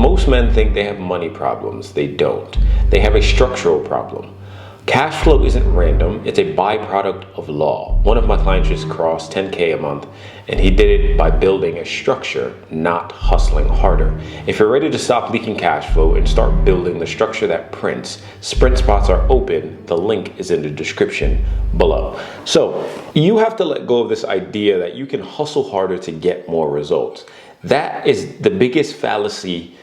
Most men think they have money problems. They don't. They have a structural problem. Cash flow isn't random. It's a byproduct of law. One of my clients just crossed 10K a month, and he did it by building a structure, not hustling harder. If you're ready to stop leaking cash flow and start building the structure that prints, sprint spots are open. The link is in the description below. So you have to let go of this idea that you can hustle harder to get more results. That is the biggest fallacy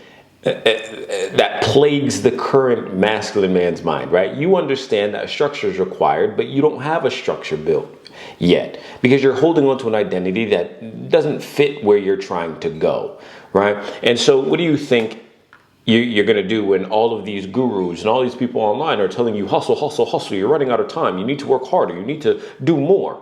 that plagues the current masculine man's mind, right? You understand that a structure is required, but you don't have a structure built yet because you're holding on to an identity that doesn't fit where you're trying to go, right? And so what do you think you're going to do when all of these gurus and all these people online are telling you hustle, hustle, hustle, you're running out of time, you need to work harder, you need to do more?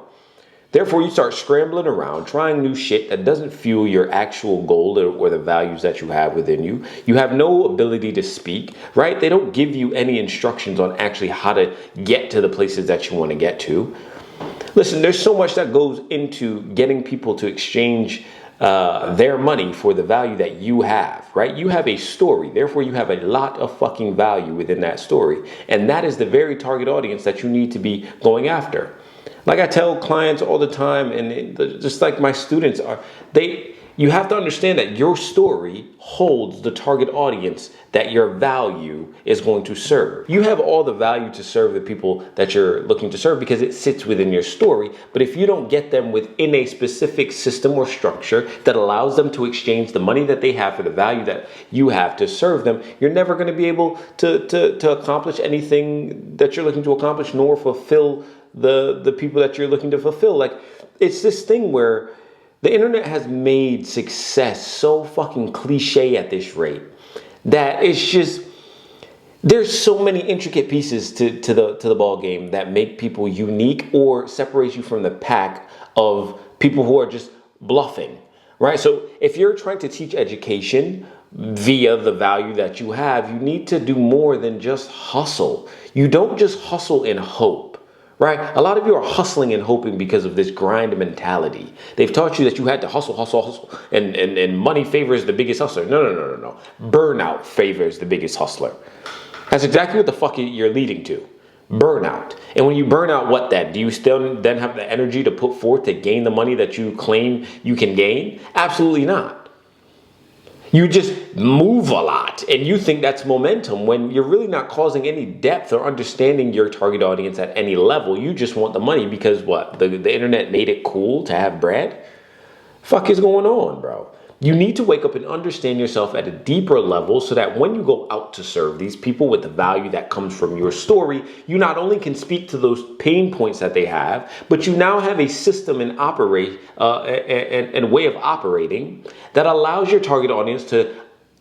Therefore, you start scrambling around, trying new shit that doesn't fuel your actual goal or the values that you have within you. You have no ability to speak, right? They don't give you any instructions on actually how to get to the places that you want to get to. Listen, there's so much that goes into getting people to exchange their money for the value that you have, right? You have a story, therefore you have a lot of fucking value within that story. And that is the very target audience that you need to be going after. Like I tell clients all the time, and just like my students are, you have to understand that your story holds the target audience that your value is going to serve. You have all the value to serve the people that you're looking to serve because it sits within your story. But if you don't get them within a specific system or structure that allows them to exchange the money that they have for the value that you have to serve them, you're never going to be able to accomplish anything that you're looking to accomplish, nor fulfill the people that you're looking to fulfill. Like, it's this thing where the internet has made success so fucking cliche at this rate that it's just, there's so many intricate pieces to the ball game that make people unique or separate you from the pack of people who are just bluffing, right? So if you're trying to teach education via the value that you have, you need to do more than just hustle. You don't just hustle and hope. Right? A lot of you are hustling and hoping because of this grind mentality. They've taught you that you had to hustle, hustle, hustle, and money favors the biggest hustler. No. Burnout favors the biggest hustler. That's exactly what the fuck you're leading to. Burnout. And when you burn out, what then? Do you still then have the energy to put forth to gain the money that you claim you can gain? Absolutely not. You just move a lot and you think that's momentum when you're really not causing any depth or understanding your target audience at any level. You just want the money because what? The internet made it cool to have bread? Fuck is going on, bro? You need to wake up and understand yourself at a deeper level so that when you go out to serve these people with the value that comes from your story, you not only can speak to those pain points that they have, but you now have a system and and way of operating that allows your target audience to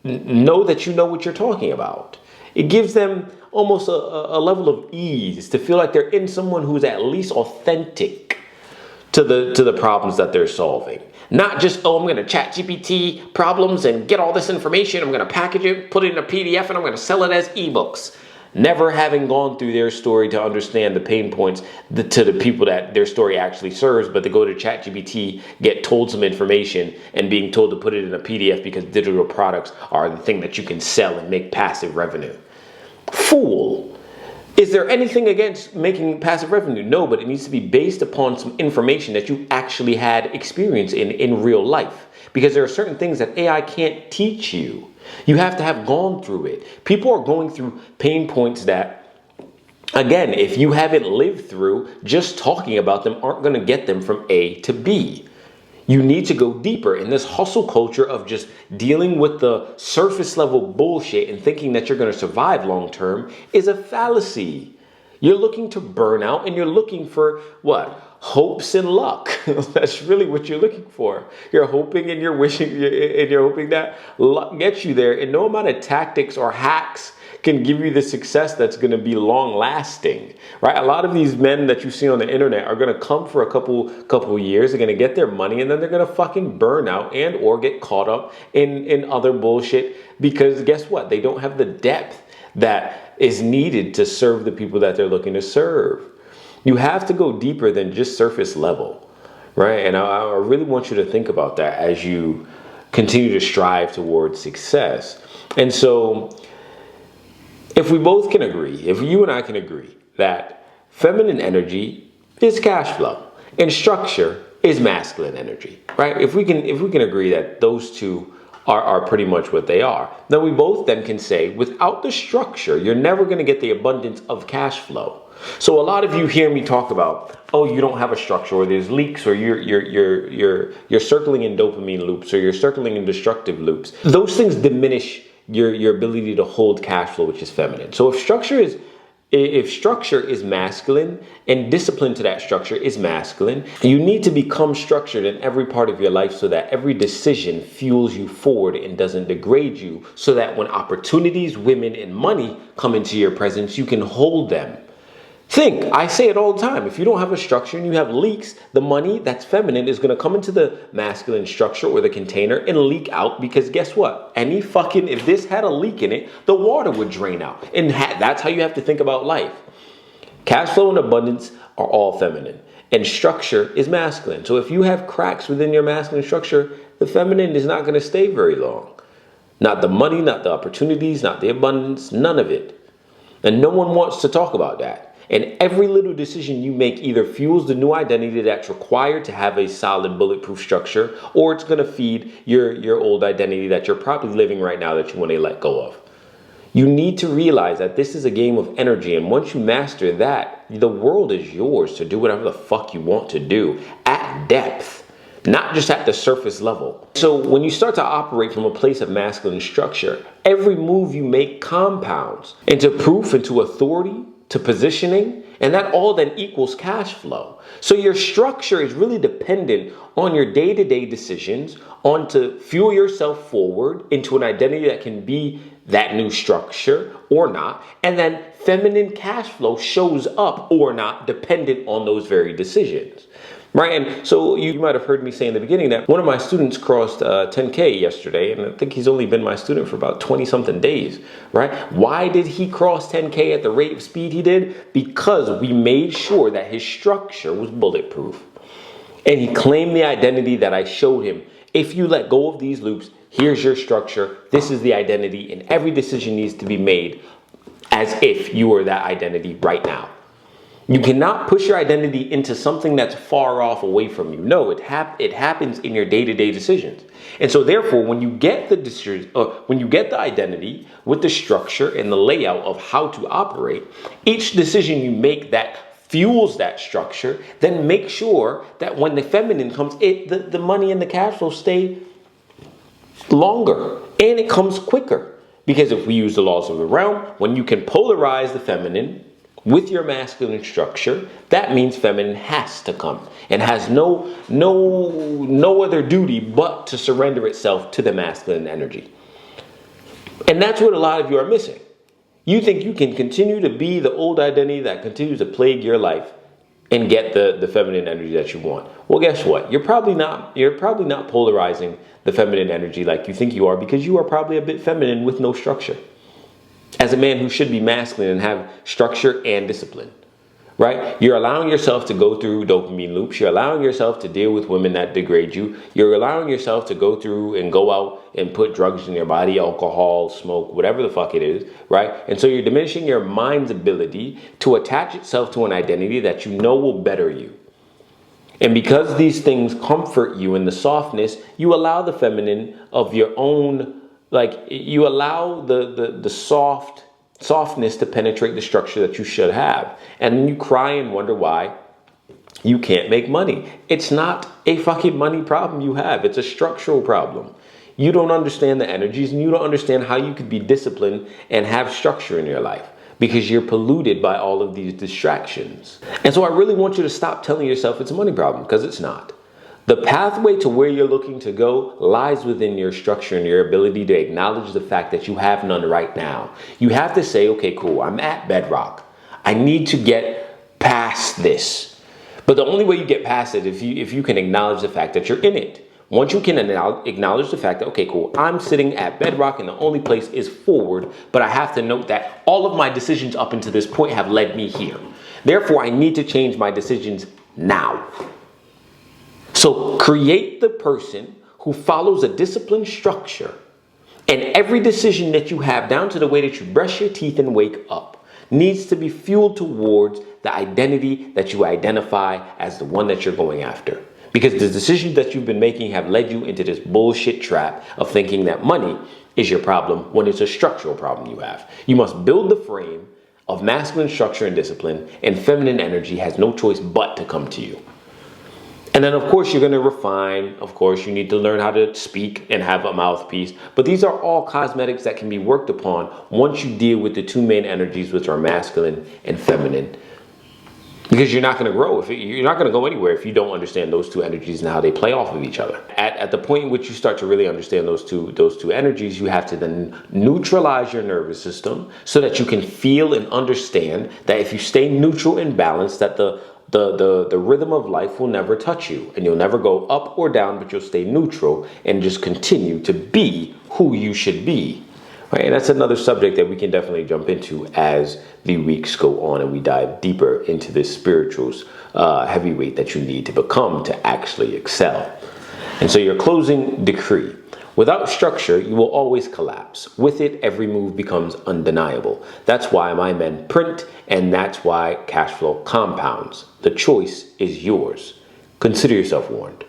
know that you know what you're talking about. It gives them almost a level of ease to feel like they're in someone who's at least authentic to the problems that they're solving. Not just, oh, I'm going to chat GPT problems and get all this information. I'm going to package it, put it in a PDF, and I'm going to sell it as ebooks. Never having gone through their story to understand the pain points to the people that their story actually serves, but to go to ChatGPT, get told some information, and being told to put it in a PDF because digital products are the thing that you can sell and make passive revenue. Fool. Is there anything against making passive revenue? No, but it needs to be based upon some information that you actually had experience in real life. Because there are certain things that AI can't teach you. You have to have gone through it. People are going through pain points that, again, if you haven't lived through, just talking about them aren't going to get them from A to B. You need to go deeper, in this hustle culture of just dealing with the surface level bullshit and thinking that you're going to survive long term is a fallacy. You're looking to burn out and you're looking for what? Hopes and luck. That's really what you're looking for. You're hoping and you're wishing and you're hoping that luck gets you there, and no amount of tactics or hacks can give you the success that's going to be long lasting, right? A lot of these men that you see on the internet are going to come for a couple years. They're going to get their money and then they're going to fucking burn out and or get caught up in other bullshit because guess what? They don't have the depth that is needed to serve the people that they're looking to serve. You have to go deeper than just surface level, right? And I really want you to think about that as you continue to strive towards success. And so if we both can agree, if you and I can agree that feminine energy is cash flow and structure is masculine energy, right? If we can agree that those two are pretty much what they are, then we both then can say without the structure, you're never going to get the abundance of cash flow. So a lot of you hear me talk about, oh, you don't have a structure, or there's leaks, or you're circling in dopamine loops, or you're circling in destructive loops. Those things diminish your ability to hold cash flow, which is feminine. So if structure is masculine and discipline to that structure is masculine, you need to become structured in every part of your life so that every decision fuels you forward and doesn't degrade you, so that when opportunities, women, and money come into your presence, you can hold them. I say it all the time. If you don't have a structure and you have leaks, the money that's feminine is going to come into the masculine structure or the container and leak out, because guess what? If this had a leak in it, the water would drain out. And that's how you have to think about life. Cash flow and abundance are all feminine, and structure is masculine. So if you have cracks within your masculine structure, the feminine is not going to stay very long. Not the money, not the opportunities, not the abundance, none of it. And no one wants to talk about that. And every little decision you make either fuels the new identity that's required to have a solid bulletproof structure, or it's going to feed your old identity that you're probably living right now that you want to let go of. You need to realize that this is a game of energy. And once you master that, the world is yours to do whatever the fuck you want to do at depth, not just at the surface level. So when you start to operate from a place of masculine structure, every move you make compounds into proof, into authority, to positioning, and that all then equals cash flow. So your structure is really dependent on your day-to-day decisions, on to fuel yourself forward into an identity that can be that new structure or not, and then feminine cash flow shows up or not dependent on those very decisions. Right, and so you might have heard me say in the beginning that one of my students crossed 10K yesterday, and I think he's only been my student for about 20-something days, right? Why did he cross 10K at the rate of speed he did? Because we made sure that his structure was bulletproof. And he claimed the identity that I showed him. If you let go of these loops, here's your structure, this is the identity, and every decision needs to be made as if you were that identity right now. You cannot push your identity into something that's far off away from you. No, it happens in your day-to-day decisions. And so therefore, when you get the identity with the structure and the layout of how to operate, each decision you make that fuels that structure, then make sure that when the feminine comes, the money and the cash flow stay longer and it comes quicker. Because if we use the laws of the realm, when you can polarize the feminine with your masculine structure, that means feminine has to come and has no other duty but to surrender itself to the masculine energy. And that's what a lot of you are missing. You think you can continue to be the old identity that continues to plague your life and get the feminine energy that you want. Well, guess what? You're probably not polarizing the feminine energy like you think you are, because you are probably a bit feminine with no structure. As a man who should be masculine and have structure and discipline, right? You're allowing yourself to go through dopamine loops. You're allowing yourself to deal with women that degrade you. You're allowing yourself to go through and go out and put drugs in your body, alcohol, smoke, whatever the fuck it is, right? And so you're diminishing your mind's ability to attach itself to an identity that you know will better you. And because these things comfort you in the softness, you allow the feminine of your own. You allow the softness to penetrate the structure that you should have. And then you cry and wonder why you can't make money. It's not a fucking money problem you have. It's a structural problem. You don't understand the energies, and you don't understand how you could be disciplined and have structure in your life, because you're polluted by all of these distractions. And so I really want you to stop telling yourself it's a money problem, because it's not. The pathway to where you're looking to go lies within your structure and your ability to acknowledge the fact that you have none right now. You have to say, okay, cool, I'm at bedrock. I need to get past this. But the only way you get past it is if you can acknowledge the fact that you're in it. Once you can acknowledge the fact that, okay, cool, I'm sitting at bedrock and the only place is forward, but I have to note that all of my decisions up until this point have led me here. Therefore, I need to change my decisions now. So create the person who follows a disciplined structure, and every decision that you have, down to the way that you brush your teeth and wake up, needs to be fueled towards the identity that you identify as the one that you're going after. Because the decisions that you've been making have led you into this bullshit trap of thinking that money is your problem when it's a structural problem you have. You must build the frame of masculine structure and discipline, and feminine energy has no choice but to come to you. And then, of course, you're going to refine. Of course, you need to learn how to speak and have a mouthpiece. But these are all cosmetics that can be worked upon once you deal with the two main energies, which are masculine and feminine. Because you're not going to grow. You're not going to go anywhere if you don't understand those two energies and how they play off of each other. At the point in which you start to really understand those two energies, you have to then neutralize your nervous system so that you can feel and understand that if you stay neutral and balanced, that the rhythm of life will never touch you, and you'll never go up or down, but you'll stay neutral and just continue to be who you should be. Right? And that's another subject that we can definitely jump into as the weeks go on and we dive deeper into this spirituals heavyweight that you need to become to actually excel. And so your closing decree: without structure, you will always collapse. With it, every move becomes undeniable. That's why my men print, and that's why cash flow compounds. The choice is yours. Consider yourself warned.